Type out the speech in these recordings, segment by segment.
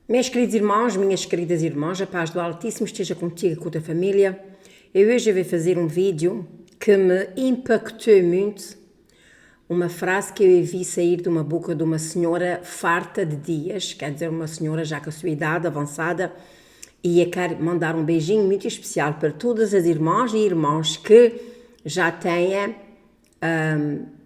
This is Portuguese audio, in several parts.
Meus queridos irmãos, minhas queridas irmãs, a paz do Altíssimo esteja contigo e com a tua família. Eu hoje vou fazer um vídeo que me impactou muito, uma frase que eu vi sair de uma boca de uma senhora farta de dias, quer dizer, uma senhora já com a sua idade avançada, e eu quero mandar um beijinho muito especial para todas as irmãs e irmãos que já têm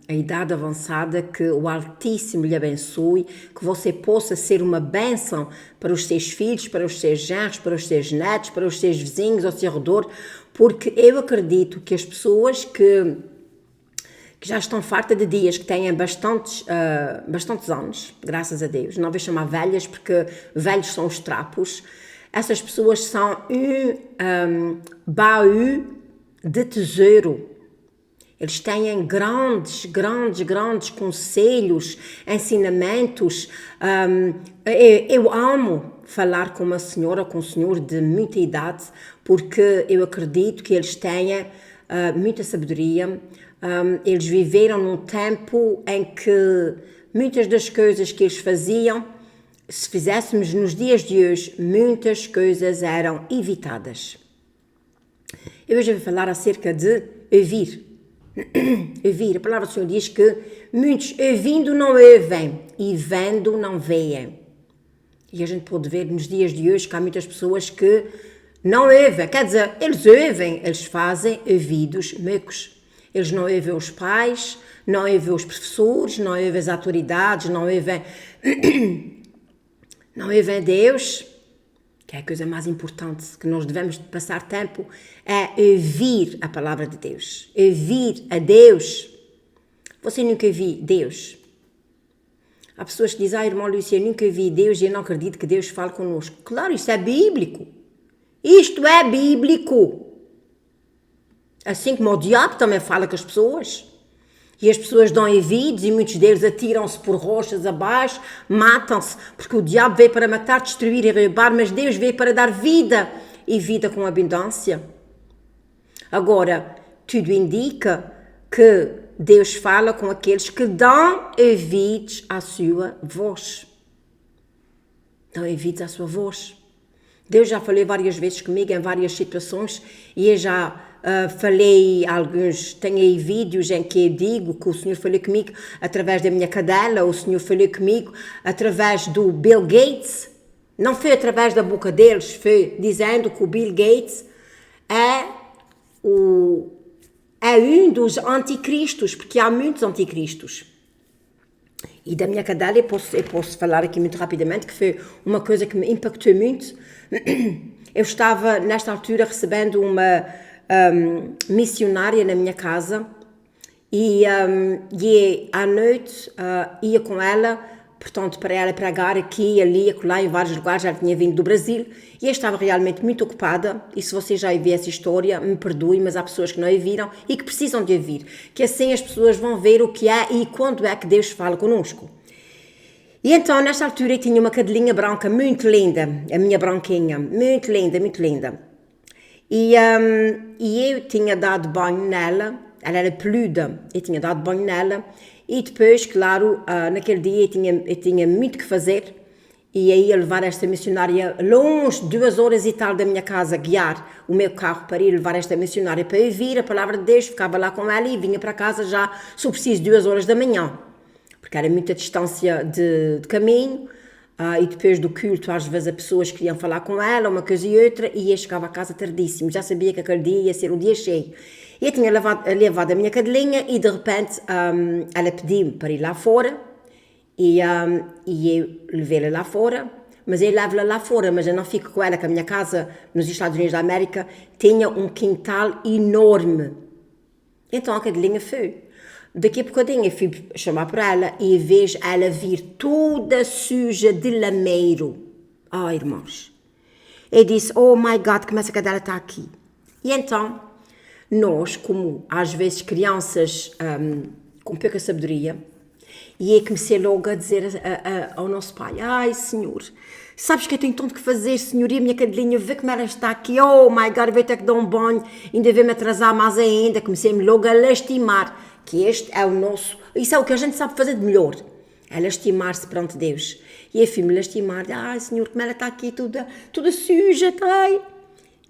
a idade avançada, que o Altíssimo lhe abençoe, que você possa ser uma bênção para os seus filhos, para os seus genros, para os seus netos, para os seus vizinhos ao seu redor, porque eu acredito que as pessoas que já estão fartas de dias, que têm bastantes anos, graças a Deus, não vou chamar velhas porque velhos são os trapos, essas pessoas são um baú de tesouro. Eles têm grandes conselhos, ensinamentos. Eu amo falar com uma senhora, com um senhor de muita idade, porque eu acredito que eles têm muita sabedoria. Eles viveram num tempo em que muitas das coisas que eles faziam, se fizéssemos nos dias de hoje, muitas coisas eram evitadas. Eu hoje vou falar acerca de ouvir. Ouvir, a palavra do Senhor diz que muitos ouvindo não ouvem e vendo não veem. E a gente pode ver nos dias de hoje que há muitas pessoas que não ouvem, quer dizer, eles ouvem, eles fazem ouvidos mecos. Eles não ouvem os pais, não ouvem os professores, não ouvem as autoridades, não ouvem Deus, que é a coisa mais importante que nós devemos passar tempo, é ouvir a palavra de Deus, ouvir a Deus. Você nunca ouviu Deus? Há pessoas que dizem, irmão Lúcia, eu nunca ouvi Deus e eu não acredito que Deus fale connosco. Claro, isso é bíblico. Isto é bíblico. Assim como o diabo também fala com as pessoas. E as pessoas dão ouvidos e muitos deles atiram-se por rochas abaixo, matam-se, porque o diabo veio para matar, destruir e roubar, mas Deus veio para dar vida e vida com abundância. Agora, tudo indica que Deus fala com aqueles que dão ouvidos à sua voz. Dão ouvidos à sua voz. Deus já falou várias vezes comigo em várias situações e eu já falei alguns, tenho aí vídeos em que eu digo que o Senhor falou comigo através da minha cadela, o Senhor falou comigo através do Bill Gates, não foi através da boca deles, foi dizendo que o Bill Gates é um dos anticristos, porque há muitos anticristos. E da minha cadela eu posso falar aqui muito rapidamente, que foi uma coisa que me impactou muito. Eu estava nesta altura recebendo uma missionária na minha casa e à noite ia com ela, portanto, para ela pregar aqui, ali, acolá, em vários lugares. Já tinha vindo do Brasil e eu estava realmente muito ocupada. E se você já ouviu essa história, me perdoe, mas há pessoas que não a ouviram e que precisam de ouvir, que assim as pessoas vão ver o que é e quando é que Deus fala conosco. E então, nesta altura, eu tinha uma cadelinha branca muito linda, a minha branquinha, muito linda, muito linda. E eu tinha dado banho nela, ela era peluda, eu tinha dado banho nela e depois, claro, naquele dia eu tinha muito que fazer e aí ia levar esta missionária longe, 2 horas e tal da minha casa, guiar o meu carro para ir levar esta missionária para ouvir a palavra de Deus, ficava lá com ela e vinha para casa já, se preciso, 2 horas da manhã, porque era muita distância de caminho. E depois do culto, às vezes as pessoas queriam falar com ela, uma coisa e outra, e eu chegava a casa tardíssimo. Já sabia que aquele dia ia ser um dia cheio. E eu tinha levado a minha cadelinha e de repente ela pediu-me para ir lá fora e eu levei-la lá fora, mas eu levo-la lá fora, mas eu não fico com ela, que a minha casa nos Estados Unidos da América tinha um quintal enorme. Então a cadelinha foi. Daqui a bocadinho eu fui chamar para ela e vejo ela vir toda suja de lameiro. Irmãos. Eu disse, oh my God, como essa cadela está aqui? E então, nós, como às vezes crianças com pouca sabedoria, e eu comecei logo a dizer ao nosso pai, ai Senhor, sabes que eu tenho tanto que fazer, Senhor, e a minha cadelinha, vê como ela está aqui, oh my God, vou ter que dar um banho, ainda vou me atrasar mais ainda, comecei-me logo a lastimar. Que este é o nosso, isso é o que a gente sabe fazer de melhor, é lastimar-se perante Deus. E eu fui-me lastimar, Senhor, como ela está aqui toda suja, está aí.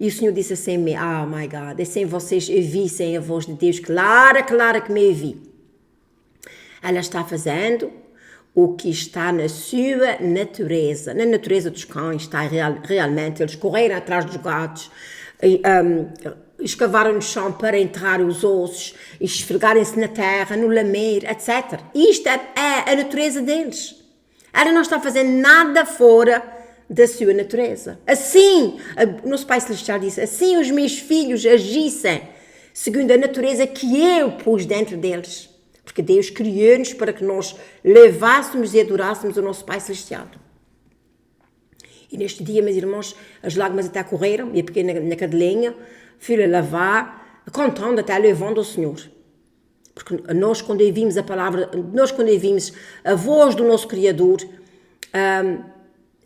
E o Senhor disse assim a mim, my God, é sem vocês ouvissem a voz de Deus, clara que me ouvi. Ela está fazendo o que está na sua natureza, na natureza dos cães, está realmente, eles correram atrás dos gatos, escavaram no chão para enterrar os ossos, esfregarem-se na terra, no lamer, etc. Isto é a natureza deles. Ela não está fazendo nada fora da sua natureza. Assim, o nosso Pai Celestial disse, assim os meus filhos agissem segundo a natureza que eu pus dentro deles. Porque Deus criou-nos para que nós levássemos e adorássemos o nosso Pai Celestial. E neste dia, meus irmãos, as lágrimas até correram, e eu peguei na cadelinha, fui-lhe lavar, contando até levando ao Senhor. Porque nós, quando ouvimos a palavra, nós quando ouvimos a voz do nosso Criador,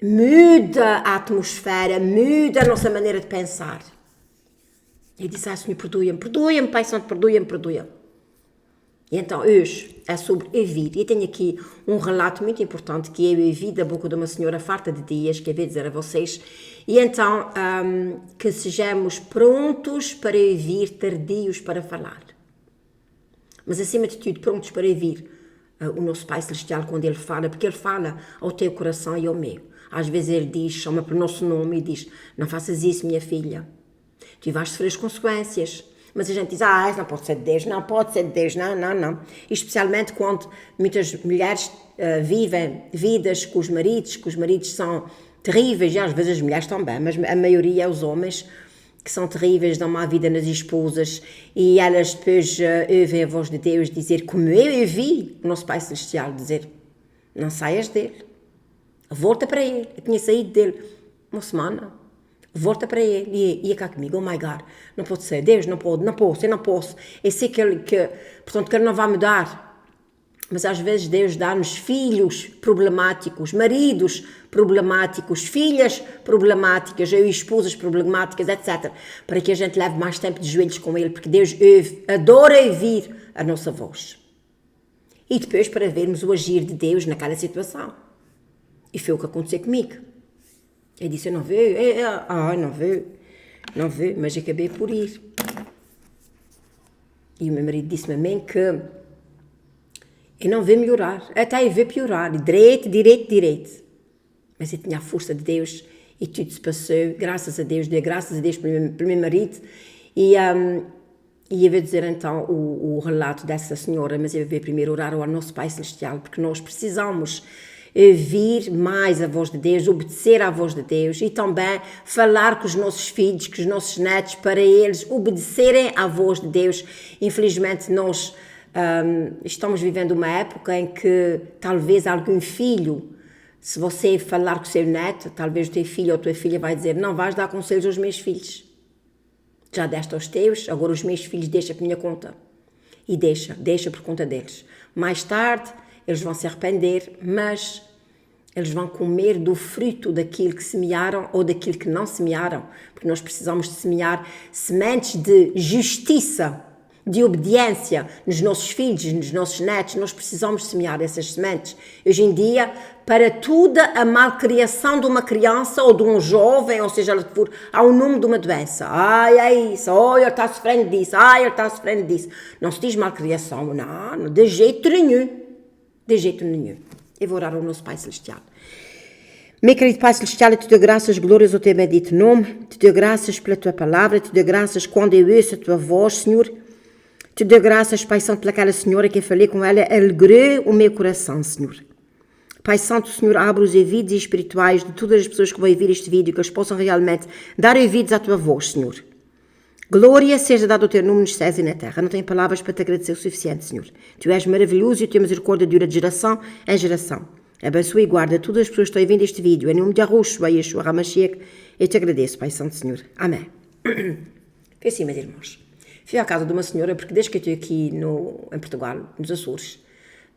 muda a atmosfera, muda a nossa maneira de pensar. Eu disse, Senhor, perdoa-me, Pai Santo, perdoa-me. E então, hoje, é sobre ouvir. E eu tenho aqui um relato muito importante que eu ouvi da boca de uma senhora farta de dias, que eu vou dizer a vocês. E então, que sejamos prontos para ouvir, tardios para falar. Mas, acima de tudo, prontos para ouvir o nosso Pai Celestial quando Ele fala, porque Ele fala ao teu coração e ao meu. Às vezes Ele diz, chama pelo nosso nome e diz, não faças isso, minha filha. Tu vais sofrer as consequências. Mas a gente diz, isso não pode ser de Deus, não pode ser de Deus, não. Especialmente quando muitas mulheres vivem vidas com os maridos são terríveis, e às vezes as mulheres também, mas a maioria é os homens que são terríveis, dão má vida nas esposas, e elas depois ouvem a voz de Deus dizer, como eu ouvi o nosso Pai Celestial dizer, não saias dele, volta para ele. Eu tinha saído dele uma semana. Volta para ele e ia cá comigo, oh my God, não pode ser, Deus, não posso. Eu sei portanto, que Ele não vai mudar. Mas às vezes Deus dá-nos filhos problemáticos, maridos problemáticos, filhas problemáticas, ou esposas problemáticas, etc. Para que a gente leve mais tempo de joelhos com Ele, porque Deus adora ouvir a nossa voz. E depois para vermos o agir de Deus naquela situação. E foi o que aconteceu comigo. Eu disse, eu não vejo, não vejo, mas acabei por ir. E o meu marido disse-me a mim que eu não vejo melhorar, até eu vejo piorar, direito. Mas eu tinha a força de Deus e tudo se passou, graças a Deus, dei graças a Deus pelo meu marido. E eu vou dizer então o relato dessa senhora, mas eu vou primeiro orar ao nosso Pai Celestial, porque nós precisamos ouvir mais a voz de Deus, obedecer à voz de Deus e também falar com os nossos filhos, com os nossos netos, para eles obedecerem à voz de Deus. Infelizmente nós estamos vivendo uma época em que talvez algum filho, se você falar com o seu neto, talvez o teu filho ou a tua filha vai dizer, não vais dar conselhos aos meus filhos. Já deste aos teus, agora os meus filhos deixa por minha conta. E deixa por conta deles. Mais tarde eles vão se arrepender, mas eles vão comer do fruto daquilo que semearam ou daquilo que não semearam, porque nós precisamos de semear sementes de justiça, de obediência nos nossos filhos, nos nossos netos. Nós precisamos semear essas sementes. Hoje em dia, para toda a malcriação de uma criança ou de um jovem, ou seja, há o nome de uma doença. É isso, ele está sofrendo disso, ele está sofrendo disso. Não se diz malcriação, não, de jeito nenhum. De jeito nenhum. Eu vou orar ao nosso Pai Celestial. Meu querido Pai Celestial, eu te dou graças, glórias ao teu bendito nome. Te dou graças pela tua palavra. Te dou graças quando eu ouço a tua voz, Senhor. Te dou graças, Pai Santo, pelaquela senhora que eu falei com ela. Alegrou o meu coração, Senhor. Pai Santo, Senhor, abre os ouvidos espirituais de todas as pessoas que vão ouvir este vídeo, que eles possam realmente dar ouvidos à tua voz, Senhor. Glória seja dada ao teu nome nos céus e na terra. Não tenho palavras para te agradecer o suficiente, Senhor. Tu és maravilhoso e a tua misericórdia dura de geração em geração. Abençoa e guarda todas as pessoas que estão ouvindo este vídeo. Em nome de Yahushua, Yeshua HaMashiach, eu te agradeço, Pai Santo, Senhor. Amém. Foi assim, meus irmãos. Fui à casa de uma senhora, porque desde que eu estou aqui em Portugal, nos Açores,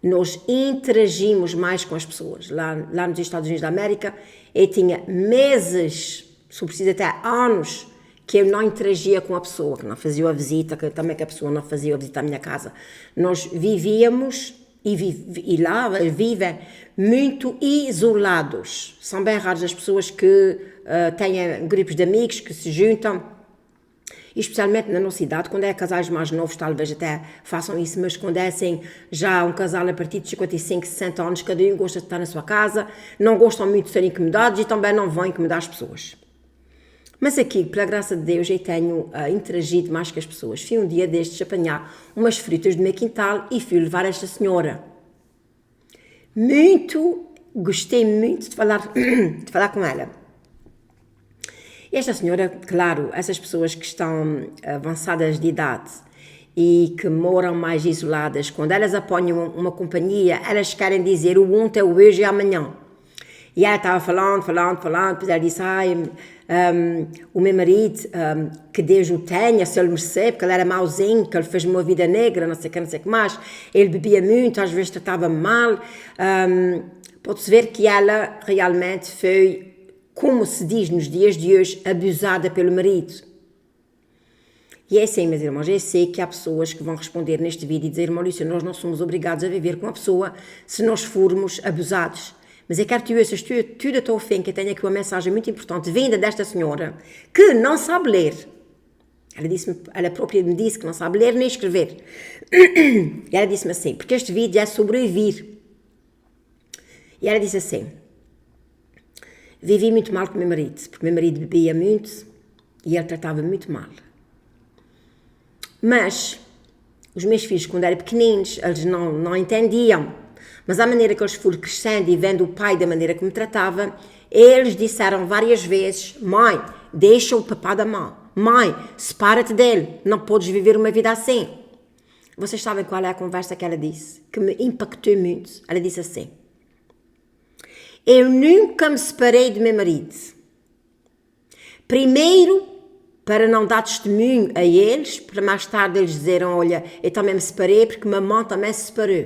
nós interagimos mais com as pessoas. Lá nos Estados Unidos da América, eu tinha meses, se preciso até anos, que eu não interagia com a pessoa, que não fazia a visita, que também que a pessoa não fazia a visita à minha casa. Nós vivíamos e lá vivem muito isolados. São bem raras as pessoas que têm grupos de amigos que se juntam, especialmente na nossa cidade, quando é casais mais novos, talvez até façam isso, mas quando é assim, já um casal a partir de 55, 60 anos, cada um gosta de estar na sua casa, não gostam muito de ser incomodados e também não vão incomodar as pessoas. Mas aqui, pela graça de Deus, eu tenho interagido mais com as pessoas. Fui um dia destes apanhar umas frutas do meu quintal e fui levar esta senhora. Gostei muito de falar com ela. Esta senhora, claro, essas pessoas que estão avançadas de idade e que moram mais isoladas, quando elas apanham uma companhia, elas querem dizer o ontem, o hoje e amanhã. E ela estava falando, depois ela disse, o meu marido, que Deus o tenha, se ele merecer, porque ele era mauzinho, que ele fez uma vida negra, não sei o que mais, ele bebia muito, às vezes tratava-me mal, pode-se ver que ela realmente foi, como se diz nos dias de hoje, abusada pelo marido. E é assim, meus irmãos, eu sei que há pessoas que vão responder neste vídeo e dizer, Maurício, nós não somos obrigados a viver com a pessoa se nós formos abusados. Mas eu quero que tu ouças tudo a tua fé, que eu tenho aqui uma mensagem muito importante, vinda desta senhora, que não sabe ler. Ela própria me disse que não sabe ler nem escrever. E ela disse-me assim, porque este vídeo é sobre ouvir. E ela disse assim, vivi muito mal com o meu marido, porque o meu marido bebia muito e ele tratava muito mal. Mas os meus filhos, quando eram pequeninos, eles não entendiam. Mas à maneira que eles foram crescendo e vendo o pai da maneira que me tratava, eles disseram várias vezes, mãe, deixa o papá da mão. Mãe, separa-te dele, não podes viver uma vida assim. Vocês sabem qual é a conversa que ela disse? Que me impactou muito. Ela disse assim, eu nunca me separei do meu marido. Primeiro, para não dar testemunho a eles, para mais tarde eles dizerem, olha, eu também me separei porque mamãe também se separou.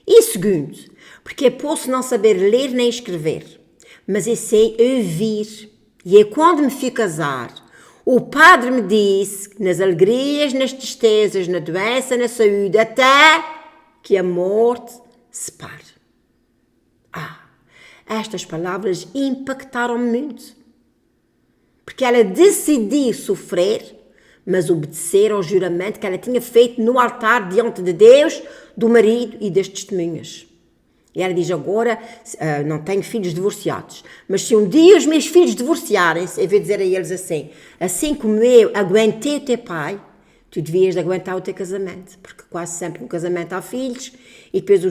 E segundo, porque eu posso não saber ler nem escrever, mas eu sei ouvir. E é quando me fui casar, o padre me disse que nas alegrias, nas tristezas, na doença, na saúde, até que a morte separe. Estas palavras impactaram-me muito. Porque ela decidiu sofrer, mas obedecer ao juramento que ela tinha feito no altar diante de Deus, do marido e das testemunhas. E ela diz agora, não tenho filhos divorciados, mas se um dia os meus filhos divorciarem-se, eu vou dizer a eles assim como eu aguentei o teu pai, tu devias de aguentar o teu casamento, porque quase sempre no casamento há filhos, e depois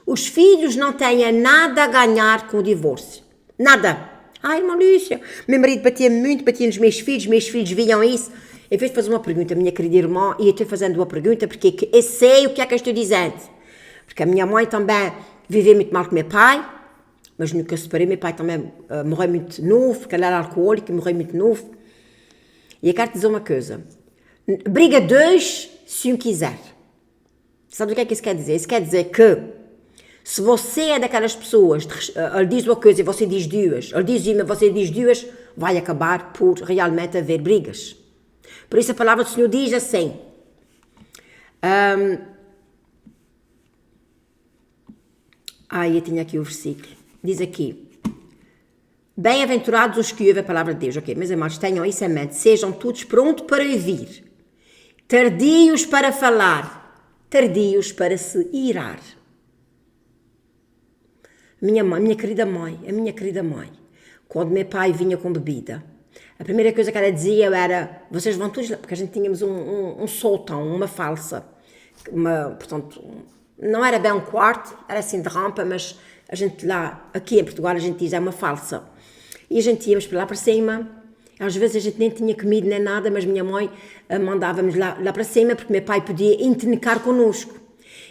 os filhos não têm nada a ganhar com o divórcio. Nada. Ai, Maurício, meu marido batia muito, batia nos meus filhos viam isso. Em vez de fazer uma pergunta, minha querida irmã, e eu estou fazendo uma pergunta porque eu sei o que é que eu estou dizendo. Porque a minha mãe também viveu muito mal com meu pai, mas nunca separei. Meu pai também morreu muito novo, porque ele era alcoólico e morreu muito novo. E eu quero te dizer uma coisa. Briga dois se um quiser. Sabe o que é que isso quer dizer? Isso quer dizer que se você é daquelas pessoas, ele diz uma coisa e você diz duas, ele diz uma e você diz duas, vai acabar por realmente haver brigas. Por isso a palavra do Senhor diz assim, eu tinha aqui o versículo, diz aqui, bem-aventurados os que ouvem a palavra de Deus, ok, meus amados, tenham isso em mente, sejam todos prontos para ouvir, tardios para falar, tardios para se irar. A minha querida mãe, quando meu pai vinha com bebida, a primeira coisa que ela dizia era, vocês vão todos lá, porque a gente tínhamos um sótão, uma falsa, portanto, não era bem um quarto, era assim de rampa, mas a gente lá, aqui em Portugal, a gente diz, é uma falsa. E a gente íamos para lá para cima, às vezes a gente nem tinha comido nem nada, mas minha mãe mandava-nos lá para cima, porque meu pai podia internicar connosco.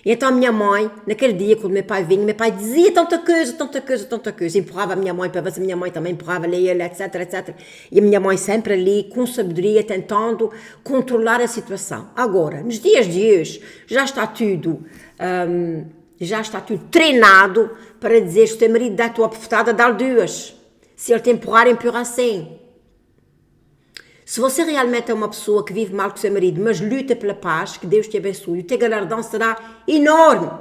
E então a minha mãe, naquele dia, quando meu pai vinha, meu pai dizia tanta coisa, empurrava a minha mãe para ver se a minha mãe também empurrava-lhe ele, etc. E a minha mãe sempre ali, com sabedoria, tentando controlar a situação. Agora, nos dias de hoje, já está tudo treinado para dizer, se o teu marido dá a tua bofetada, dá-lhe duas. Se ele te empurrar, empurra assim. Se você realmente é uma pessoa que vive mal com seu marido, mas luta pela paz, que Deus te abençoe, o teu galardão será enorme.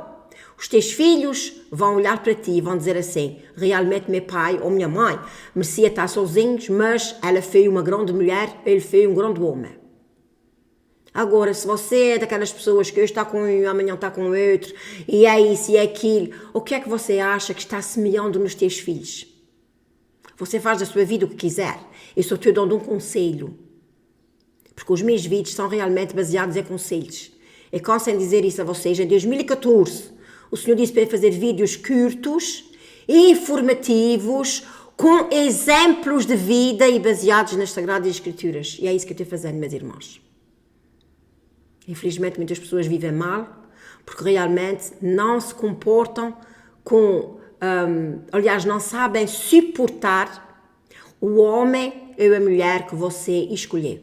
Os teus filhos vão olhar para ti e vão dizer assim, realmente meu pai ou minha mãe merecia estar sozinhos, mas ela foi uma grande mulher, ele foi um grande homem. Agora, se você é daquelas pessoas que hoje está com um, amanhã está com outro, e é isso e é aquilo, o que é que você acha que está semeando nos teus filhos? Você faz da sua vida o que quiser. Eu só te dando um conselho. Porque os meus vídeos são realmente baseados em conselhos. E cansem de dizer isso a vocês. Em 2014, o Senhor disse para eu fazer vídeos curtos, informativos, com exemplos de vida e baseados nas Sagradas Escrituras. E é isso que eu estou fazendo, meus irmãos. Infelizmente, muitas pessoas vivem mal, porque realmente não se comportam aliás, não sabem suportar o homem ou a mulher que você escolheu.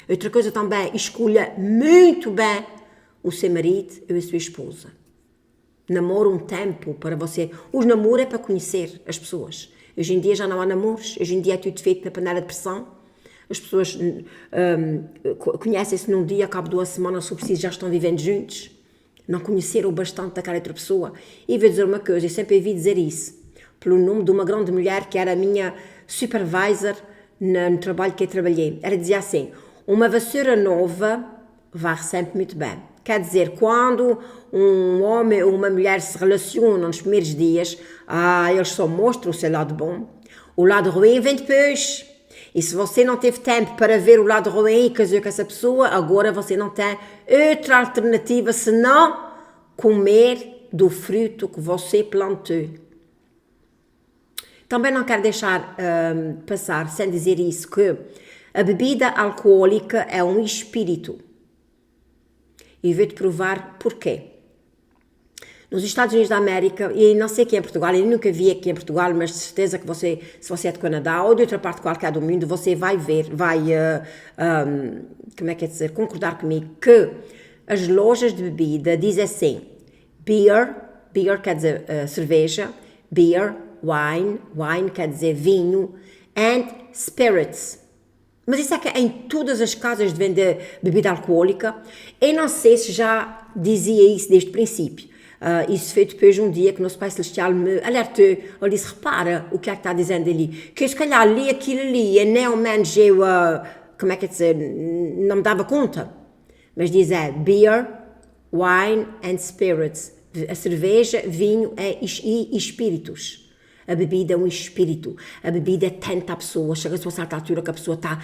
Outra coisa também, escolha muito bem o seu marido ou a sua esposa. Namora um tempo para você. Os namoros é para conhecer as pessoas. Hoje em dia já não há namoros, hoje em dia é tudo feito na panela de pressão. As pessoas conhecem-se num dia, ao cabo de uma semana, se preciso, já estão vivendo juntos. Não conheceram bastante daquela outra pessoa. E vou dizer uma coisa, eu sempre ouvi dizer isso, pelo nome de uma grande mulher que era a minha supervisor no trabalho que eu trabalhei. Ela dizia assim, uma vassoura nova varre sempre muito bem. Quer dizer, quando um homem ou uma mulher se relacionam nos primeiros dias, eles só mostram o seu lado bom. O lado ruim vem depois. E se você não teve tempo para ver o lado ruim e casou com essa pessoa, agora você não tem outra alternativa senão comer do fruto que você plantou. Também não quero deixar passar sem dizer isso, que a bebida alcoólica é um espírito. E vou-te provar porquê. Nos Estados Unidos da América, e não sei aqui em Portugal, eu nunca vi aqui em Portugal, mas de certeza que você, se você é do Canadá ou de outra parte qualquer do mundo, você vai ver, concordar comigo, que as lojas de bebida dizem assim, beer quer dizer cerveja, beer, wine quer dizer vinho, and spirits. Mas isso é que em todas as casas de vender bebida alcoólica, eu não sei se já dizia isso desde o princípio. Isso foi depois de um dia que o nosso Pai Celestial me alertou. Ele disse, repara o que é que está dizendo ali. Que eu se calhar li aquilo ali e nem ao menos eu, não me dava conta. Mas diz beer, wine and spirits. A cerveja, vinho e espíritos. A bebida é um espírito. A bebida tenta a pessoa. Chega-se a uma certa altura que a pessoa está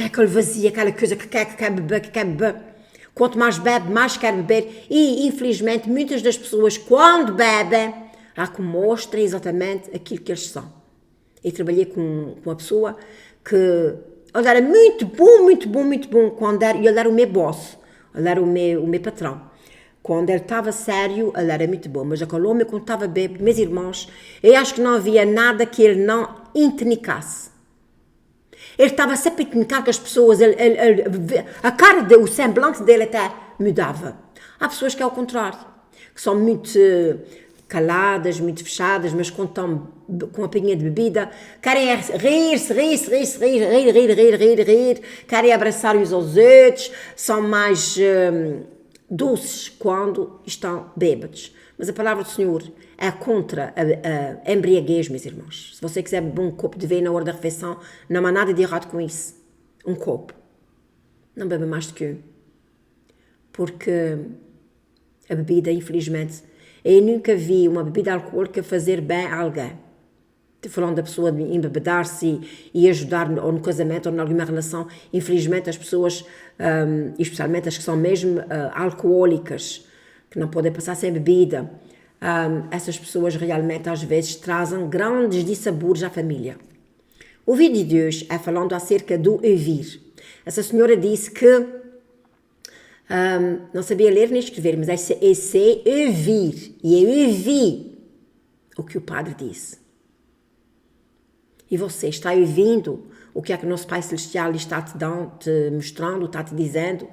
aquele vazio, aquela coisa que quer beber. Quanto mais bebe, mais quer beber. E, infelizmente, muitas das pessoas, quando bebem, que mostram exatamente aquilo que eles são. Eu trabalhei com uma pessoa que ele era muito bom quando era, e ele era o meu boss, ele era o meu patrão. Quando ele estava sério, ele era muito bom, mas aquele homem, quando estava bêbado, meus irmãos, eu acho que não havia nada que ele não intenicasse. Ele estava sempre a intenicar com as pessoas, a cara, o semblante dele até mudava. Há pessoas que é ao contrário, que são muito caladas, muito fechadas, mas quando estão com a pinha de bebida, querem rir, querem abraçar uns aos outros, são mais doces quando estão bêbados. Mas a palavra do Senhor é contra a embriaguez, meus irmãos. Se você quiser beber um copo de vinho na hora da refeição, não há nada de errado com isso. Um copo. Não beba mais do que um. Porque a bebida, infelizmente, eu nunca vi uma bebida alcoólica fazer bem a alguém. Estou falando da pessoa de embebedar-se e ajudar ou no casamento ou em alguma relação. Infelizmente, as pessoas, especialmente as que são mesmo alcoólicas, que não podem passar sem bebida, essas pessoas realmente às vezes trazem grandes dissabores à família. O vídeo de hoje é falando acerca do ouvir. Essa senhora disse que não sabia ler nem escrever, mas eu sei ouvir, e eu ouvi o que o padre disse. E você está ouvindo o que é que o nosso Pai Celestial está te mostrando, está te dizendo?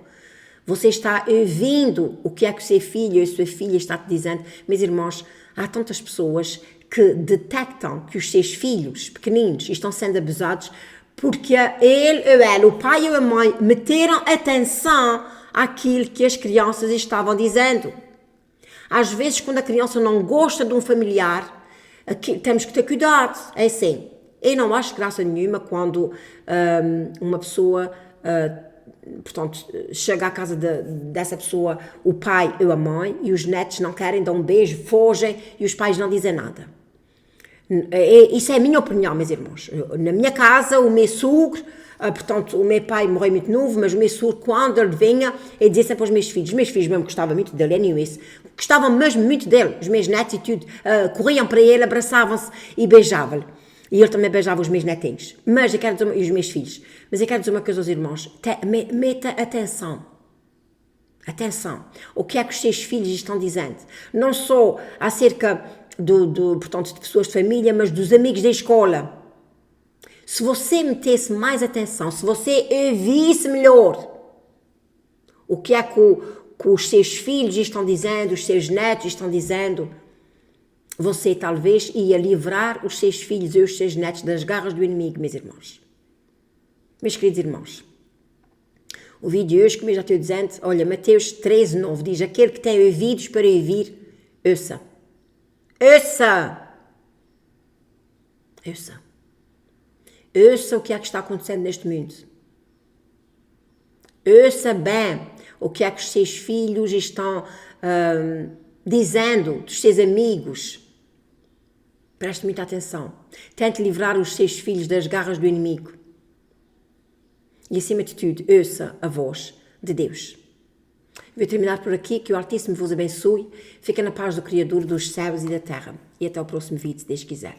Você está ouvindo o que é que o seu filho ou a sua filha está te dizendo? Meus irmãos, há tantas pessoas que detectam que os seus filhos pequeninos estão sendo abusados Porque ele ou ela, o pai ou a mãe, meteram atenção àquilo que as crianças estavam dizendo. Às vezes, quando a criança não gosta de um familiar, temos que ter cuidado. É assim, eu não acho graça nenhuma quando uma pessoa, portanto, chega à casa dessa pessoa, o pai ou a mãe, e os netos não querem dar um beijo, fogem, e os pais não dizem nada. Isso é a minha opinião, meus irmãos. Na minha casa, o meu sogro, portanto, o meu pai morreu muito novo, mas o meu sogro, quando ele vinha, ele dizia sempre aos meus filhos mesmo gostavam muito dele, gostavam mesmo muito dele, os meus netos e tudo, corriam para ele, abraçavam-se e beijavam-lhe. E ele também beijava os meus netinhos, mas eu quero dizer, e os meus filhos. Mas eu quero dizer uma coisa aos irmãos, meta atenção. Atenção, o que é que os seus filhos estão dizendo? Não só acerca portanto, de pessoas de família, mas dos amigos da escola. Se você metesse mais atenção, se você ouvisse melhor o que é que os seus filhos estão dizendo, os seus netos estão dizendo, você talvez ia livrar os seus filhos e os seus netos das garras do inimigo, meus irmãos. Meus queridos irmãos, o vídeo de hoje, como eu já estou dizendo, olha, Mateus 13:9 diz, aquele que tem ouvidos para ouvir, ouça. Ouça! Ouça. Ouça o que é que está acontecendo neste mundo. Ouça bem o que é que os seus filhos estão dizendo, dos seus amigos. Preste muita atenção. Tente livrar os seus filhos das garras do inimigo. E acima de tudo, ouça a voz de Deus. Vou terminar por aqui, que o Altíssimo vos abençoe. Fica na paz do Criador dos céus e da terra. E até o próximo vídeo, se Deus quiser.